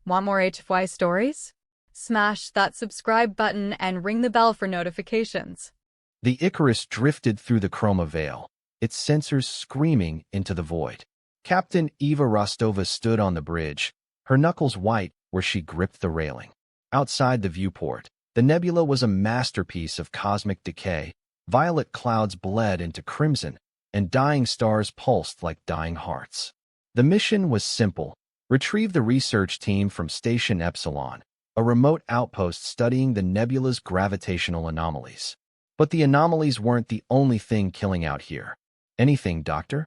Want more HFY stories? Smash that subscribe button and ring the bell for notifications. The Icarus drifted through the Chroma Veil, its sensors screaming into the void. Captain Eva Rostova stood on the bridge, her knuckles white where she gripped the railing. Outside the viewport, the nebula was a masterpiece of cosmic decay. Violet clouds bled into crimson, and dying stars pulsed like dying hearts. The mission was simple: retrieve the research team from Station Epsilon, a remote outpost studying the nebula's gravitational anomalies. But the anomalies weren't the only thing killing out here. Anything, Doctor?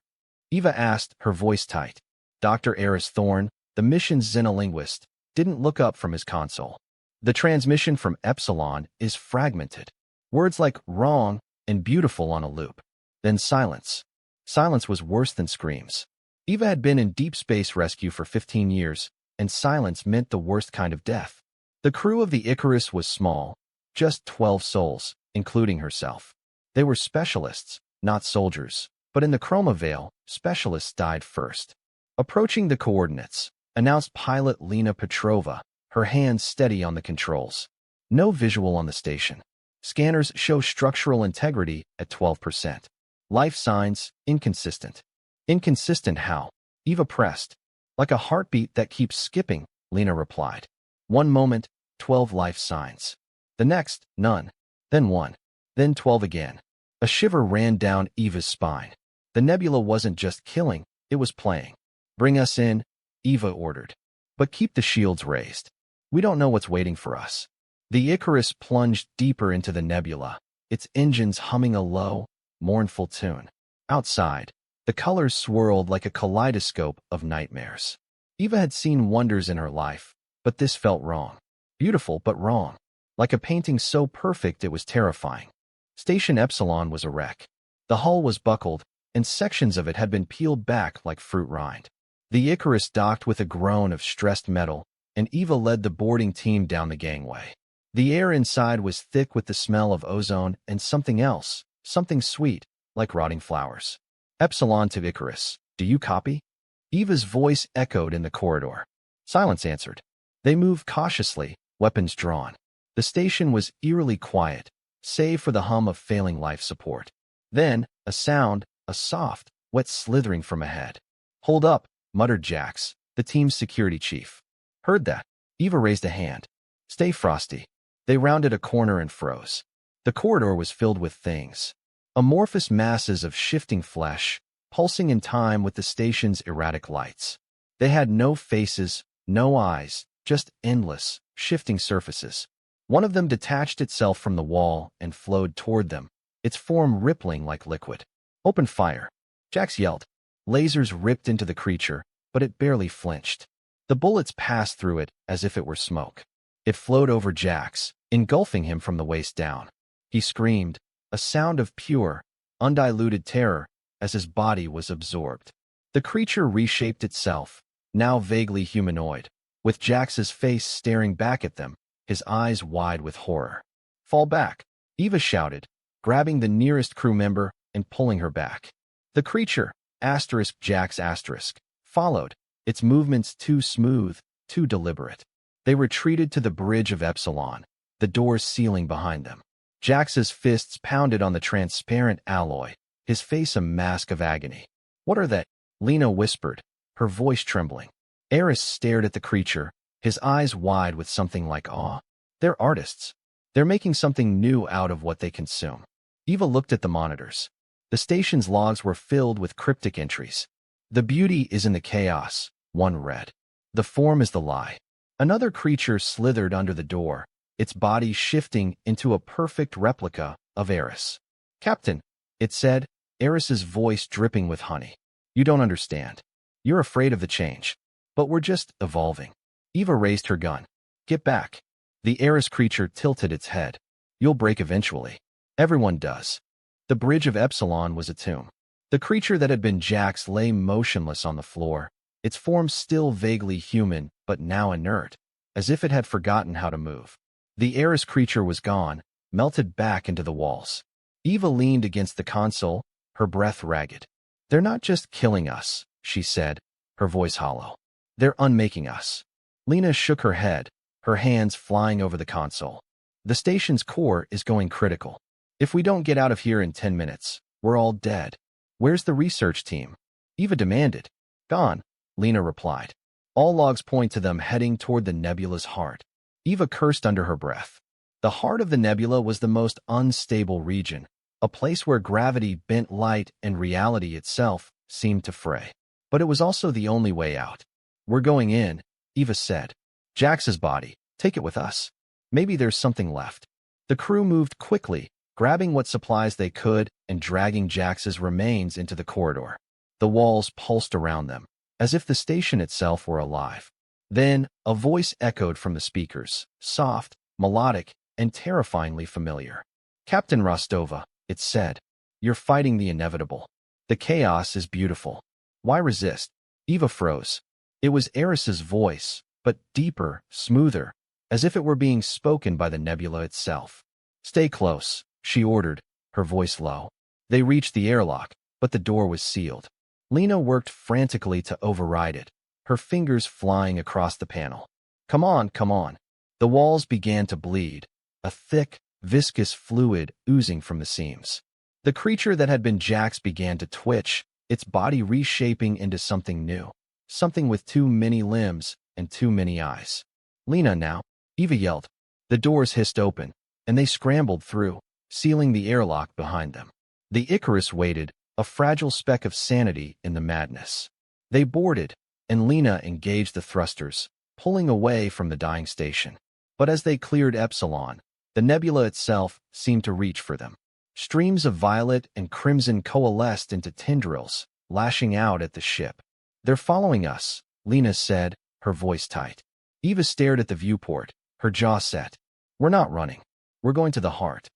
Eva asked, her voice tight. Dr. Eris Thorne, the mission's xenolinguist, didn't look up from his console. The transmission from Epsilon is fragmented. Words like wrong and beautiful on a loop. Then silence. Silence was worse than screams. Eva had been in deep space rescue for 15 years, and silence meant the worst kind of death. The crew of the Icarus was small, just 12 souls, including herself. They were specialists, not soldiers, but in the Chroma Veil, specialists died first. Approaching the coordinates, announced pilot Lena Petrova, her hands steady on the controls. No visual on the station. Scanners show structural integrity at 12%. Life signs, inconsistent. Inconsistent how? Eva pressed. Like a heartbeat that keeps skipping, Lena replied. One moment, 12 life signs. The next, none. Then 1. Then 12 again. A shiver ran down Eva's spine. The nebula wasn't just killing, it was playing. Bring us in, Eva ordered. But keep the shields raised. We don't know what's waiting for us. The Icarus plunged deeper into the nebula, its engines humming a low, mournful tune. Outside, the colors swirled like a kaleidoscope of nightmares. Eva had seen wonders in her life, but this felt wrong. Beautiful, but wrong. Like a painting so perfect it was terrifying. Station Epsilon was a wreck. The hull was buckled, and sections of it had been peeled back like fruit rind. The Icarus docked with a groan of stressed metal, and Eva led the boarding team down the gangway. The air inside was thick with the smell of ozone and something else, something sweet, like rotting flowers. Epsilon to Icarus, do you copy? Eva's voice echoed in the corridor. Silence answered. They moved cautiously, weapons drawn. The station was eerily quiet, save for the hum of failing life support. Then, a sound, a soft, wet slithering from ahead. Hold up, muttered Jax, the team's security chief. Heard that. Eva raised a hand. Stay frosty. They rounded a corner and froze. The corridor was filled with things. Amorphous masses of shifting flesh, pulsing in time with the station's erratic lights. They had no faces, no eyes, just endless, shifting surfaces. One of them detached itself from the wall and flowed toward them, its form rippling like liquid. Open fire, Jax yelled. Lasers ripped into the creature, but it barely flinched. The bullets passed through it as if it were smoke. It flowed over Jax, engulfing him from the waist down. He screamed, a sound of pure, undiluted terror, as his body was absorbed. The creature reshaped itself, now vaguely humanoid, with Jax's face staring back at them, his eyes wide with horror. Fall back, Eva shouted, grabbing the nearest crew member and pulling her back. The creature, Jax followed, its movements too smooth, too deliberate. They retreated to the bridge of Epsilon, the doors sealing behind them. Jax's fists pounded on the transparent alloy, his face a mask of agony. What are they? Lena whispered, her voice trembling. Eris stared at the creature, his eyes wide with something like awe. They're artists. They're making something new out of what they consume. Eva looked at the monitors. The station's logs were filled with cryptic entries. The beauty is in the chaos, one read. The form is the lie. Another creature slithered under the door, its body shifting into a perfect replica of Eris. Captain, it said, Eris's voice dripping with honey. You don't understand. You're afraid of the change. But we're just evolving. Eva raised her gun. Get back. The Eris creature tilted its head. You'll break eventually. Everyone does. The bridge of Epsilon was a tomb. The creature that had been Jax lay motionless on the floor, its form still vaguely human, but now inert, as if it had forgotten how to move. The Eris creature was gone, melted back into the walls. Eva leaned against the console, her breath ragged. They're not just killing us, she said, her voice hollow. They're unmaking us. Lena shook her head, her hands flying over the console. The station's core is going critical. If we don't get out of here in 10 minutes, we're all dead. Where's the research team? Eva demanded. Gone, Lena replied. All logs point to them heading toward the nebula's heart. Eva cursed under her breath. The heart of the nebula was the most unstable region, a place where gravity bent light and reality itself seemed to fray. But it was also the only way out. We're going in, Eva said. Jax's body, take it with us. Maybe there's something left. The crew moved quickly, grabbing what supplies they could and dragging Jax's remains into the corridor. The walls pulsed around them, as if the station itself were alive. Then, a voice echoed from the speakers, soft, melodic, and terrifyingly familiar. Captain Rostova, it said, you're fighting the inevitable. The chaos is beautiful. Why resist? Eva froze. It was Eris's voice, but deeper, smoother, as if it were being spoken by the nebula itself. Stay close, she ordered, her voice low. They reached the airlock, but the door was sealed. Lena worked frantically to override it, her fingers flying across the panel. Come on, come on. The walls began to bleed, a thick, viscous fluid oozing from the seams. The creature that had been Jax began to twitch, its body reshaping into something new, something with too many limbs and too many eyes. Lena now, Eva yelled. The doors hissed open, and they scrambled through, sealing the airlock behind them. The Icarus waited, a fragile speck of sanity in the madness. They boarded, and Lena engaged the thrusters, pulling away from the dying station. But as they cleared Epsilon, the nebula itself seemed to reach for them. Streams of violet and crimson coalesced into tendrils, lashing out at the ship. They're following us, Lena said, her voice tight. Eva stared at the viewport, her jaw set. We're not running. We're going to the heart.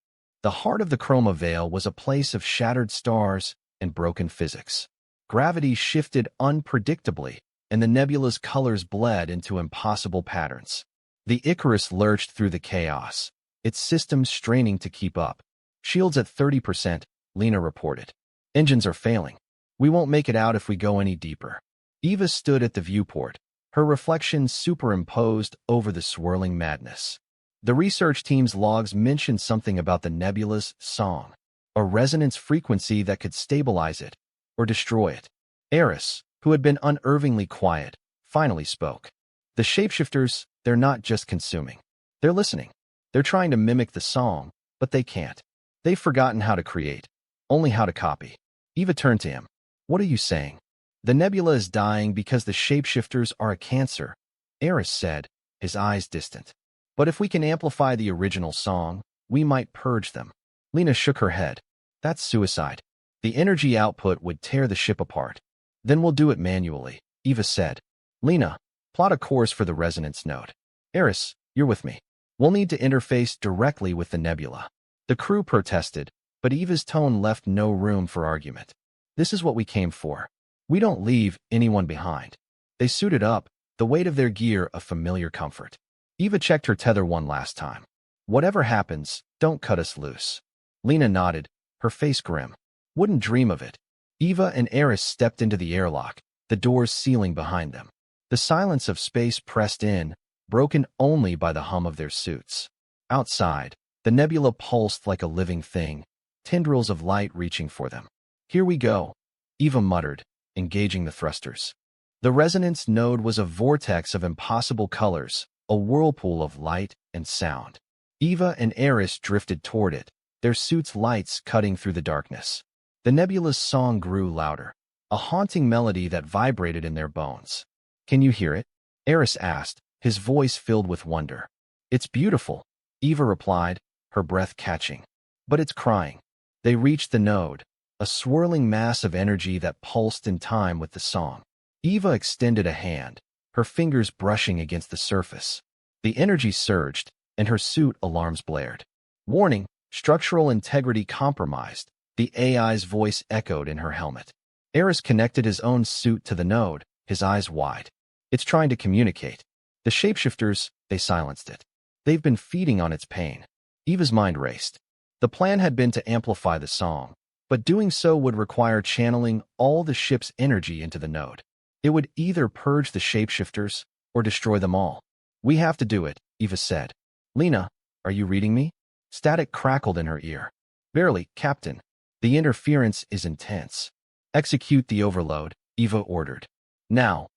The heart of the Chroma Veil was a place of shattered stars and broken physics. Gravity shifted unpredictably, and the nebula's colors bled into impossible patterns. The Icarus lurched through the chaos, its systems straining to keep up. Shields at 30%, Lena reported. Engines are failing. We won't make it out if we go any deeper. Eva stood at the viewport, her reflection superimposed over the swirling madness. The research team's logs mentioned something about the nebula's song, a resonance frequency that could stabilize it or destroy it. Eris, who had been unervingly quiet, finally spoke. The shapeshifters, they're not just consuming. They're listening. They're trying to mimic the song, but they can't. They've forgotten how to create, only how to copy. Eva turned to him. What are you saying? The nebula is dying because the shapeshifters are a cancer, Eris said, his eyes distant. But if we can amplify the original song, we might purge them. Lena shook her head. That's suicide. The energy output would tear the ship apart. Then we'll do it manually, Eva said. Lena, plot a course for the resonance node. Eris, you're with me. We'll need to interface directly with the nebula. The crew protested, but Eva's tone left no room for argument. This is what we came for. We don't leave anyone behind. They suited up, the weight of their gear a familiar comfort. Eva checked her tether one last time. Whatever happens, don't cut us loose. Lena nodded, her face grim. Wouldn't dream of it. Eva and Eris stepped into the airlock, the doors sealing behind them. The silence of space pressed in, broken only by the hum of their suits. Outside, the nebula pulsed like a living thing, tendrils of light reaching for them. Here we go, Eva muttered, engaging the thrusters. The resonance node was a vortex of impossible colors, a whirlpool of light and sound. Eva and Eris drifted toward it, their suits' lights cutting through the darkness. The nebula's song grew louder, a haunting melody that vibrated in their bones. Can you hear it? Eris asked, his voice filled with wonder. It's beautiful, Eva replied, her breath catching. But it's crying. They reached the node, a swirling mass of energy that pulsed in time with the song. Eva extended a hand, her fingers brushing against the surface. The energy surged, and her suit alarms blared. Warning, structural integrity compromised, the AI's voice echoed in her helmet. Eris connected his own suit to the node, his eyes wide. It's trying to communicate. The shapeshifters, they silenced it. They've been feeding on its pain. Eva's mind raced. The plan had been to amplify the song, but doing so would require channeling all the ship's energy into the node. It would either purge the shapeshifters or destroy them all. We have to do it, Eva said. Lena, are you reading me? Static crackled in her ear. Barely, Captain. The interference is intense. Execute the overload, Eva ordered. Now.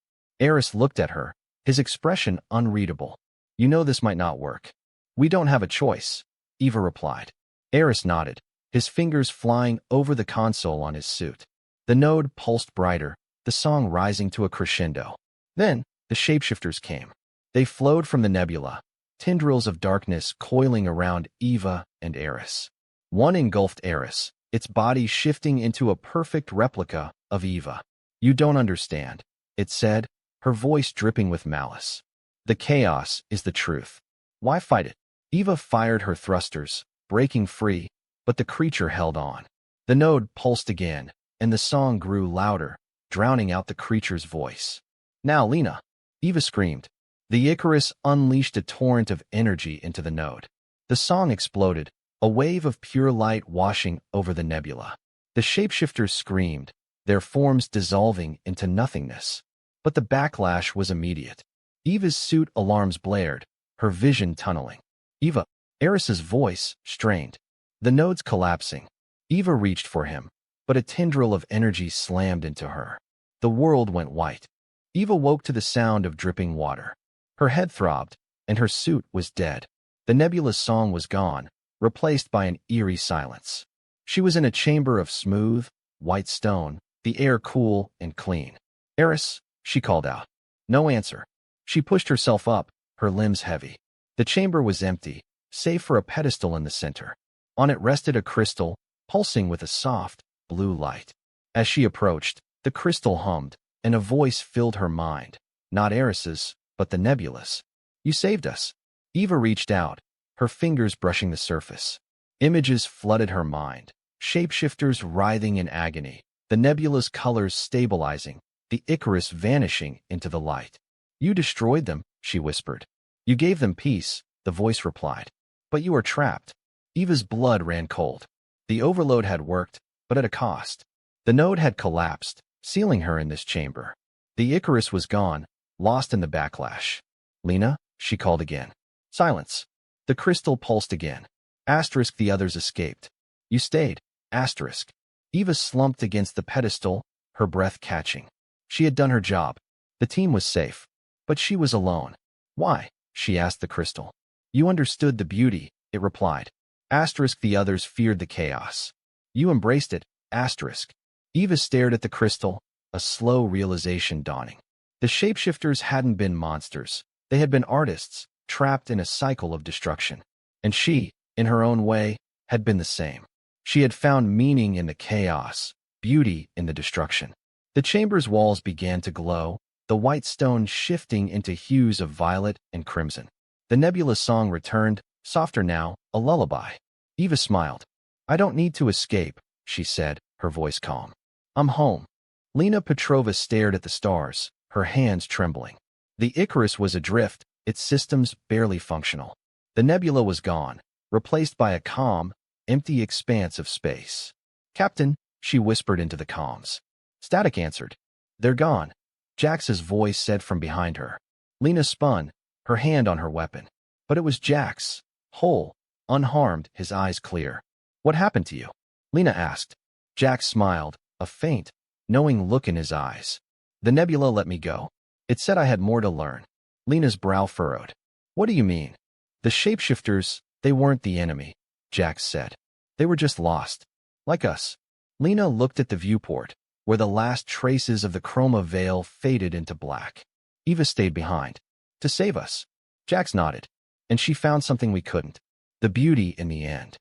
Eris looked at her, his expression unreadable. You know this might not work. We don't have a choice, Eva replied. Eris nodded, his fingers flying over the console on his suit. The node pulsed brighter, the song rising to a crescendo. Then, the shapeshifters came. They flowed from the nebula, tendrils of darkness coiling around Eva and Eris. One engulfed Eris, its body shifting into a perfect replica of Eva. You don't understand, it said, her voice dripping with malice. The chaos is the truth. Why fight it? Eva fired her thrusters, breaking free, but the creature held on. The node pulsed again, and the song grew louder, drowning out the creature's voice. Now, Lena, Eva screamed. The Icarus unleashed a torrent of energy into the node. The song exploded, a wave of pure light washing over the nebula. The shapeshifters screamed, their forms dissolving into nothingness. But the backlash was immediate. Eva's suit alarms blared, her vision tunneling. Eva, Eris's voice strained. The nodes collapsing. Eva reached for him, but a tendril of energy slammed into her. The world went white. Eva woke to the sound of dripping water. Her head throbbed, and her suit was dead. The nebula's song was gone, replaced by an eerie silence. She was in a chamber of smooth, white stone, the air cool and clean. Eris, she called out. No answer. She pushed herself up, her limbs heavy. The chamber was empty, save for a pedestal in the center. On it rested a crystal, pulsing with a soft, blue light. As she approached, the crystal hummed, and a voice filled her mind. Not Eris's, but the nebula's. You saved us. Eva reached out, her fingers brushing the surface. Images flooded her mind, shapeshifters writhing in agony, the nebula's colors stabilizing, the Icarus vanishing into the light. You destroyed them, she whispered. You gave them peace, the voice replied. But you are trapped. Eva's blood ran cold. The overload had worked, but at a cost. The node had collapsed, sealing her in this chamber. The Icarus was gone, lost in the backlash. Lena, she called again. Silence. The crystal pulsed again. Asterisk, the others escaped. You stayed. Asterisk. Eva slumped against the pedestal, her breath catching. She had done her job. The team was safe. But she was alone. Why? She asked the crystal. You understood the beauty, it replied. Asterisk, the others feared the chaos. You embraced it. Asterisk. Eva stared at the crystal, a slow realization dawning. The shapeshifters hadn't been monsters. They had been artists, trapped in a cycle of destruction. And she, in her own way, had been the same. She had found meaning in the chaos, beauty in the destruction. The chamber's walls began to glow, the white stone shifting into hues of violet and crimson. The nebula song returned, softer now, a lullaby. Eva smiled. I don't need to escape, she said, her voice calm. I'm home. Lena Petrova stared at the stars, her hands trembling. The Icarus was adrift, its systems barely functional. The nebula was gone, replaced by a calm, empty expanse of space. Captain, she whispered into the comms. Static answered. They're gone, Jax's voice said from behind her. Lena spun, her hand on her weapon. But it was Jax, whole, unharmed, his eyes clear. What happened to you? Lena asked. Jax smiled, a faint, knowing look in his eyes. The nebula let me go. It said I had more to learn. Lena's brow furrowed. What do you mean? The shapeshifters, they weren't the enemy, Jax said. They were just lost. Like us. Lena looked at the viewport, where the last traces of the Chroma Veil faded into black. Eva stayed behind. To save us. Jax nodded. And she found something we couldn't. The beauty in the end.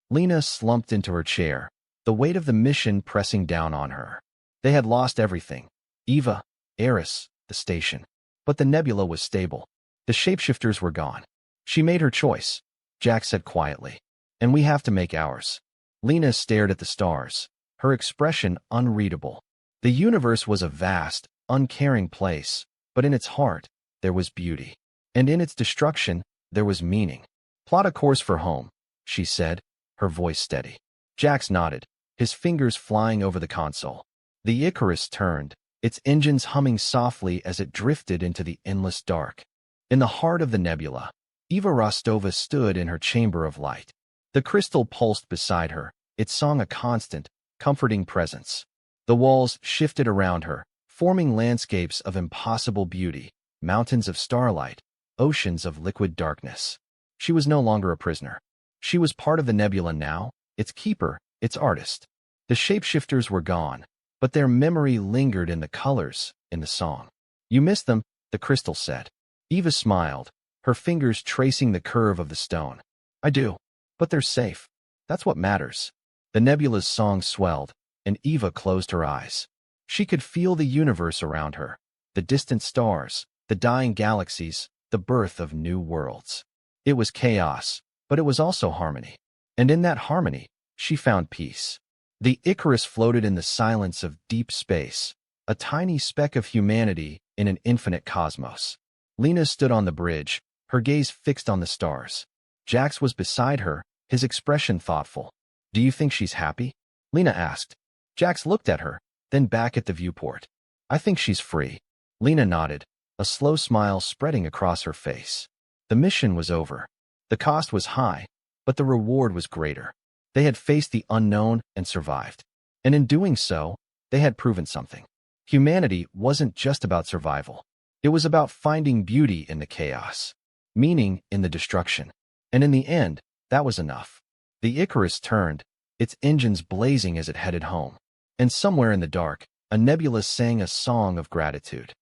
Lena slumped into her chair, the weight of the mission pressing down on her. They had lost everything. Eva, Eris, the station. But the nebula was stable. The shapeshifters were gone. She made her choice, Jax said quietly. And we have to make ours. Lena stared at the stars, her expression unreadable. The universe was a vast, uncaring place, but in its heart, there was beauty. And in its destruction, there was meaning. Plot a course for home, she said, her voice steady. Jax nodded, his fingers flying over the console. The Icarus turned, its engines humming softly as it drifted into the endless dark. In the heart of the nebula, Eva Rostova stood in her chamber of light. The crystal pulsed beside her, its song a constant, comforting presence. The walls shifted around her, forming landscapes of impossible beauty, mountains of starlight, oceans of liquid darkness. She was no longer a prisoner. She was part of the nebula now, its keeper, its artist. The shapeshifters were gone, but their memory lingered in the colors, in the song. "You missed them," the crystal said. Eva smiled, her fingers tracing the curve of the stone. "I do, but they're safe. That's what matters." The nebula's song swelled, and Eva closed her eyes. She could feel the universe around her, the distant stars, the dying galaxies, the birth of new worlds. It was chaos, but it was also harmony. And in that harmony, she found peace. The Icarus floated in the silence of deep space, a tiny speck of humanity in an infinite cosmos. Lena stood on the bridge, her gaze fixed on the stars. Jax was beside her, his expression thoughtful. "Do you think she's happy?" Lena asked. Jax looked at her, then back at the viewport. "I think she's free." Lena nodded, a slow smile spreading across her face. The mission was over. The cost was high, but the reward was greater. They had faced the unknown and survived. And in doing so, they had proven something. Humanity wasn't just about survival. It was about finding beauty in the chaos, meaning in the destruction. And in the end, that was enough. The Icarus turned, its engines blazing as it headed home. And somewhere in the dark, a nebula sang a song of gratitude.